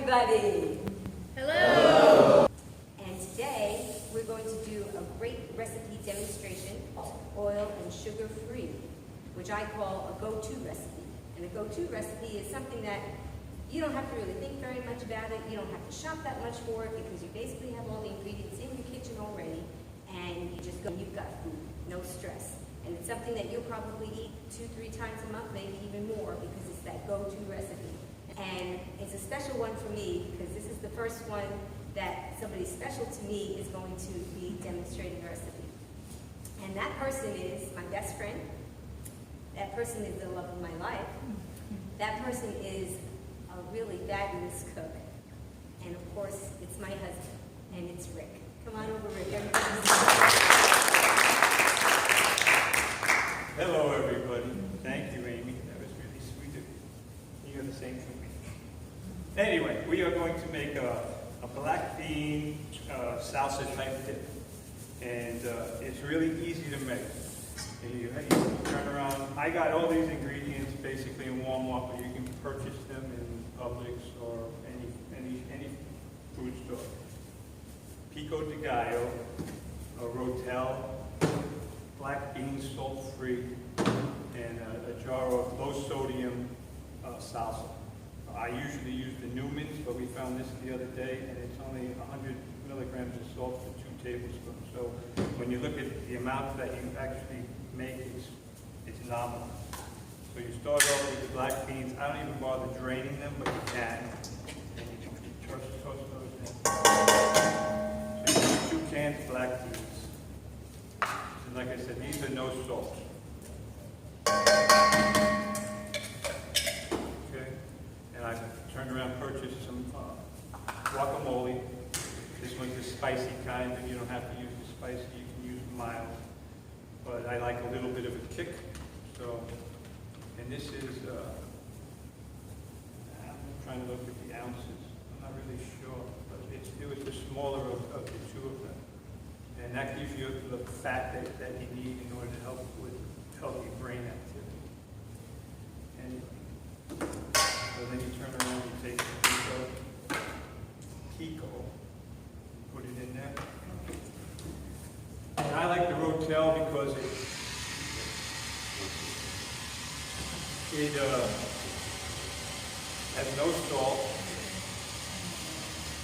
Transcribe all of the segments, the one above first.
everybody. Hello. And today we're going to do a great recipe demonstration, oil and sugar free, which I call a go-to recipe. And a go-to recipe is something that you don't have to really think very much about it. You don't have to shop that much for it because you basically have all the ingredients in your kitchen already, and you just go and you've got food, no stress. And it's something that you'll probably eat 2-3 times a month, maybe even more, because it's that go-to recipe. And it's a special one for me because this is the first one that somebody special to me is going to be demonstrating a recipe. And that person is my best friend. That person is the love of my life. That person is a really fabulous cook. And of course, it's my husband, and it's Rick. Come on over, Rick. Hello, everybody. Thank you, Amy. That was really sweet of you. You're the same for me. Anyway, we are going to make a black bean salsa type dip. And it's really easy to make. And you turn around. I got all these ingredients basically in Walmart, but you can purchase them in Publix or any food store. Pico de gallo, a rotel, black beans salt-free, and a jar of low-sodium salsa. I usually use the Newman's, but we found this the other day, and it's only 100 milligrams of salt for 2 tablespoons. So when you look at the amount that you actually make, it's nominal. So you start off with the black beans. I don't even bother draining them, but you can. And you can toss those in. So you need 2 cans of black beans. And like I said, these are no salt. Okay? And I turned around and purchased some guacamole. This one's the spicy kind, but you don't have to use the spicy, you can use mild. But I like a little bit of a kick. So, and this is, I'm trying to look at the ounces. I'm not really sure, but it was the smaller of the 2 of them. And that gives you the fat that you need in order to help with healthy brain activity. Anyway, so then you turn around and take the pico, put it in there. And I like the rotel because it has no salt,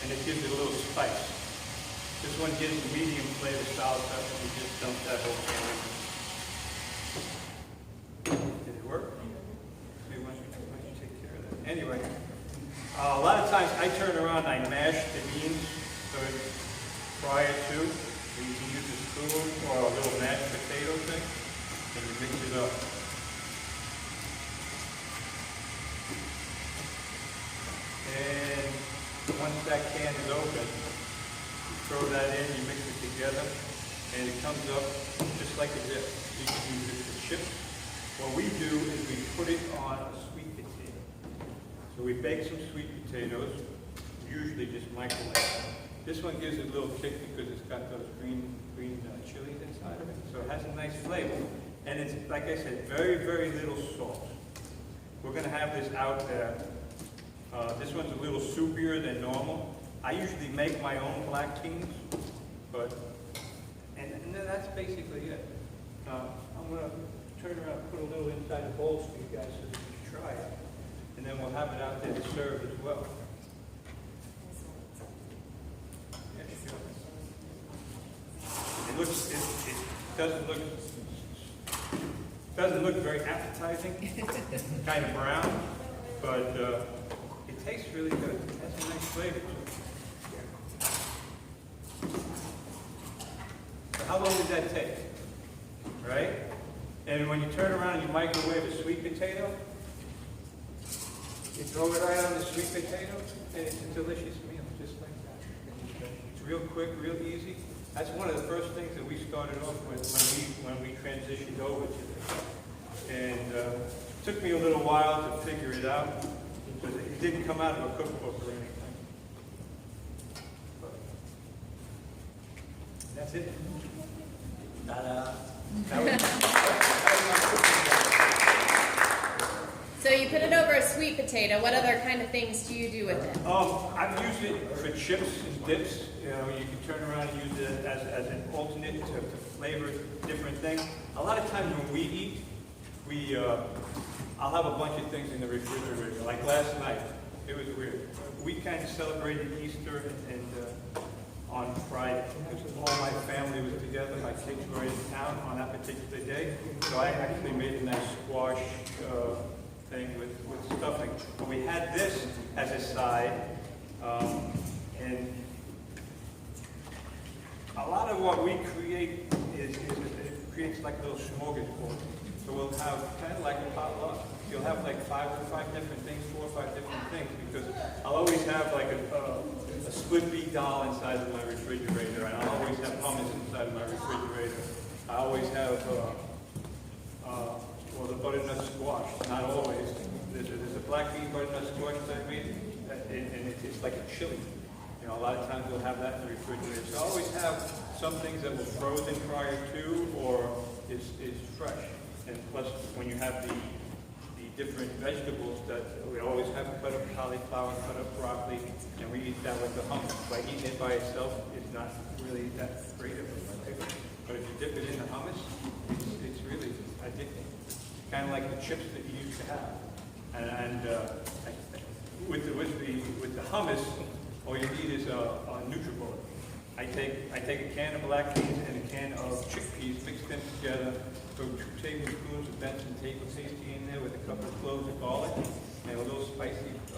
and it gives it a little spice. This one gives a medium flavor salsa, and we just dump that whole can in. Did it work? Maybe why don't you take care of that? Anyway, a lot of times I turn around and I mash the beans prior to. You can use a spoon or a little mashed potato thing, and you mix it up. And once that can is open, throw that in, you mix it together, and it comes up just like a dip. You can use it for chips. What we do is we put it on a sweet potato. So we bake some sweet potatoes, usually just microwave. This one gives it a little kick because it's got those green chilies inside of it. So it has a nice flavor. And it's, like I said, very, very little salt. We're going to have this out there. This one's a little soupier than normal. I usually make my own black beans, but, and then that's basically it. I'm going to turn around and put a little inside the bowls for you guys so that you can try it. And then we'll have it out there to serve as well. Yeah, sure. It looks, it doesn't look very appetizing, kind of brown, but it tastes really good. It has a nice flavor to it. So how long does that take? Right? And when you turn around and you microwave a sweet potato, you throw it right on the sweet potato, and it's a delicious meal, just like that. It's real quick, real easy. That's one of the first things that we started off with when we transitioned over to this. And it took me a little while to figure it out, because it didn't come out of a cookbook or anything. But that's it. Ta-da. So you put it over a sweet potato. What other kind of things do you do with it? I've used it for chips and dips. You know, you can turn around and use it as an alternate to flavor different things. A lot of times when we eat, I'll have a bunch of things in the refrigerator. Like last night, it was weird. We kind of celebrated Easter and on Friday, because all my family was together. My kids were in town on that particular day, so I actually made a nice squash thing with stuffing. But we had this as a side, and a lot of what we create is it creates like a little smorgasbord. So we'll have kind of like a potluck. You'll have like five different things, 4 or 5 different things, because I'll always have like a split pea dal inside of my refrigerator, and I'll always have hummus inside of my refrigerator. I always have the butternut squash. Not always. There's a black bean butternut squash that I made, and it's like a chili. You know, a lot of times we'll have that in the refrigerator. So I always have some things that were frozen prior to or is fresh. And plus, when you have the different vegetables that we always have cut up cauliflower, cut up broccoli, and we eat that like the hummus. By eating it by itself, it's not really that great of a flavor. But if you dip it in the hummus, it's really addicting. Kind of like the chips that you used to have. And with the hummus, all you need is a NutriBullet. I take a can of black beans and a can of chickpeas, mix them together, throw 2 tablespoons of Benson table safety in there with a couple of cloves of garlic and a little spicy. I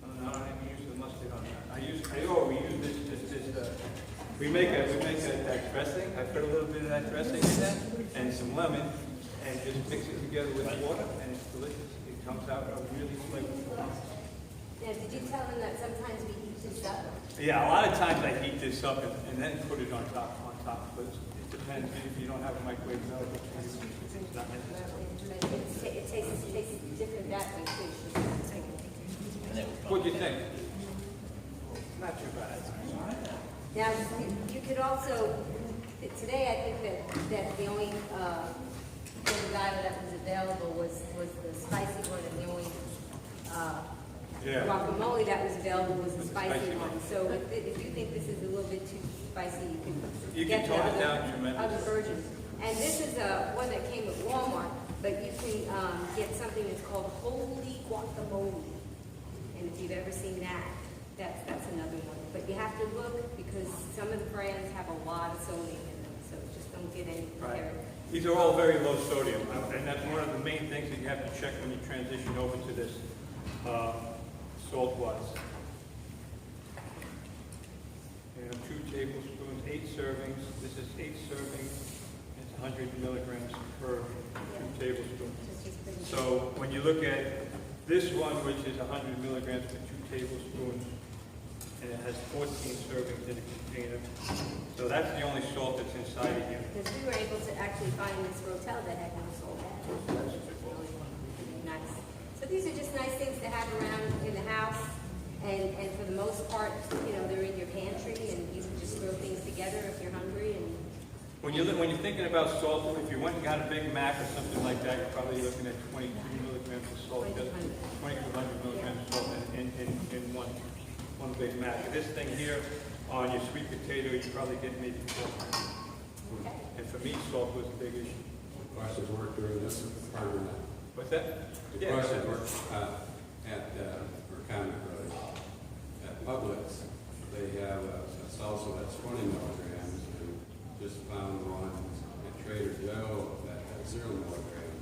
don't even use the mustard on that. We use this. We make that dressing. I put a little bit of that dressing in there and some lemon, and just mix it together with water, and it's delicious. It comes out a really flavorful hummus. Now, did you tell them that sometimes we heat this up? Yeah, a lot of times I heat this up and then put it on top. But it depends. If you don't have a microwave available, it's not necessary. It tastes different that way too. What'd you think? Not too bad. Now, you could also, today I think that the only guy that was available was the spicy one, and the only guacamole that was available was the spicy one. So if you think this is a little bit too spicy, you can tone it down tremendously. Other versions. And this is one that came at Walmart, but you can get something that's called Holy Guacamole. And if you've ever seen that, that's another one. But you have to look, because some of the brands have a lot of sodium in them, so just don't get any carrot. These are all very low sodium, and that's one of the main things that you have to check when you transition over to this salt-wise. 2 tablespoons, 8 servings. This is 8 servings. It's 100 milligrams per 2 tablespoons. So when you look at this one, which is 100 milligrams per 2 tablespoons, and it has 14 servings in a container. So that's the only salt that's inside of here. Because we were able to actually find this rotel that had no salt added. That's really nice. So these are just nice things to have around in the house, and for the most part, they're in your pantry, and you can just throw things together if you're hungry. And when you're thinking about salt, if you went and got a Big Mac or something like that, you're probably looking at 22 milligrams of salt, 2,200 milligrams of salt in one Big Mac. This thing here on your sweet potato, you probably get maybe 400. Okay. And for me, salt was a big issue. The classes work during this part of that. What's that? The classes work at Publix. They have a salsa that's 20 milligrams, and just found one at Trader Joe that has 0 milligrams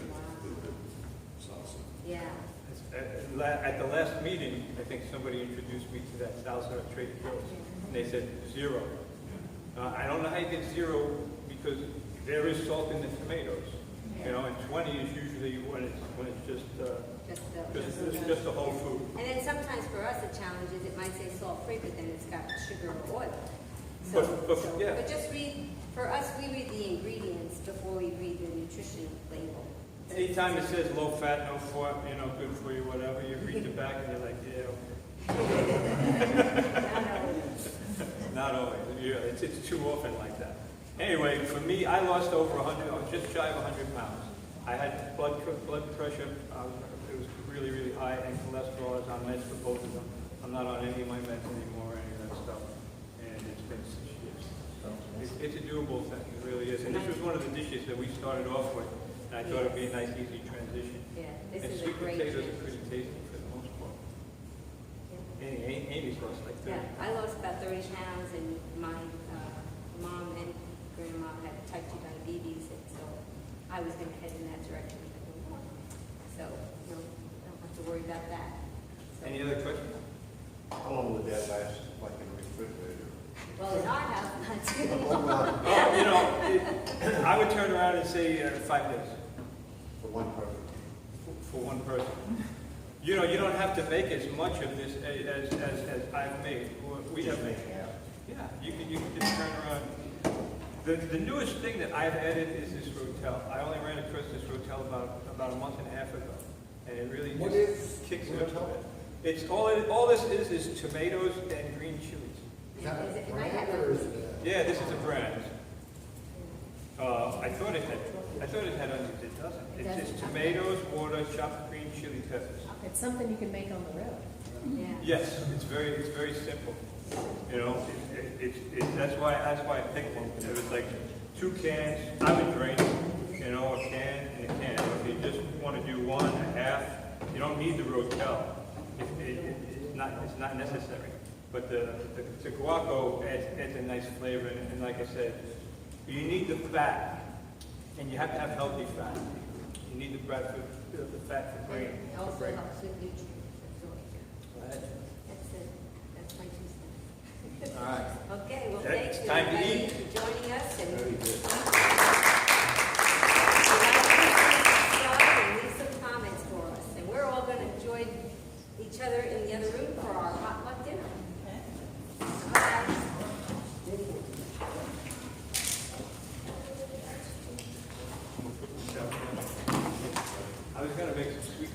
in the salsa. Yeah. At the last meeting, I think somebody introduced me to that salsa at Trader Joe's, and they said 0. I don't know how you get 0, because there is salt in the tomatoes, and 20 is usually when it's just a whole food. And then sometimes for us, the challenge is it might say salt-free, but then it's got sugar or oil. But just read, for us, we read the ingredients before we read the nutrition label. Anytime it says low fat, no fat, good for you, whatever, you read the back and you're like, Not always. It's too often like that. Anyway, for me, I lost over 100, I was just shy of 100 pounds. I had blood pressure, it was really, really high, and cholesterol. I was on meds for both of them. I'm not on any of my meds anymore, any of that stuff, and it's been 6 years. So it's a doable thing, it really is. And this was one of the dishes that we started off with, and I thought it'd be a nice, easy transition. Yeah, this And is a sweet great potatoes are transition. pretty tasty for the most part. Amy's lost like 30. Yeah, I lost about 30 pounds, and my mom and grandma had type 2 diabetes, and so I was going to head in that direction. So, you know, don't have to worry about that. So, Any other questions? How long would that last, like in a refrigerator? well, in our house, not too Oh, long. well, Oh, you know, I would turn around and say 5 days for one person. for one person. You know, you don't have to make as much of this as I've made. We have made. Yeah, you can just turn around. The newest thing that I've added is this rotel. I only ran across this rotel about a month and a half ago, and it really What just is kicks it up a rotel? bit. It's all this is tomatoes and green chilies. Is that Is it- a I have brand a- or is it Yeah, this is a brand. I thought it had onions. It doesn't. It It's just doesn't? tomatoes, water, chopped green chili peppers. It's something you can make on the road. Yeah. Yes, it's very simple. You know, that's why I picked one. It was like 2 cans. I would drink, you know, a can and a can. If you just want to do 1, a half, you don't need the rotel. It's not necessary. But the guaco adds a nice flavor, and like I said, you need the fat, and you have to have healthy fat. You need the fat for brain. It also helps with nutrient absorption. Go ahead. That's it. That's my 2 cents. All right. Okay, well, Yeah, thank it's you, time to everybody, eat. for joining us. And very good? and leave some comments for us. And we're all going to join each other in the other room for our potluck dinner. Bye. I was gonna make some sweet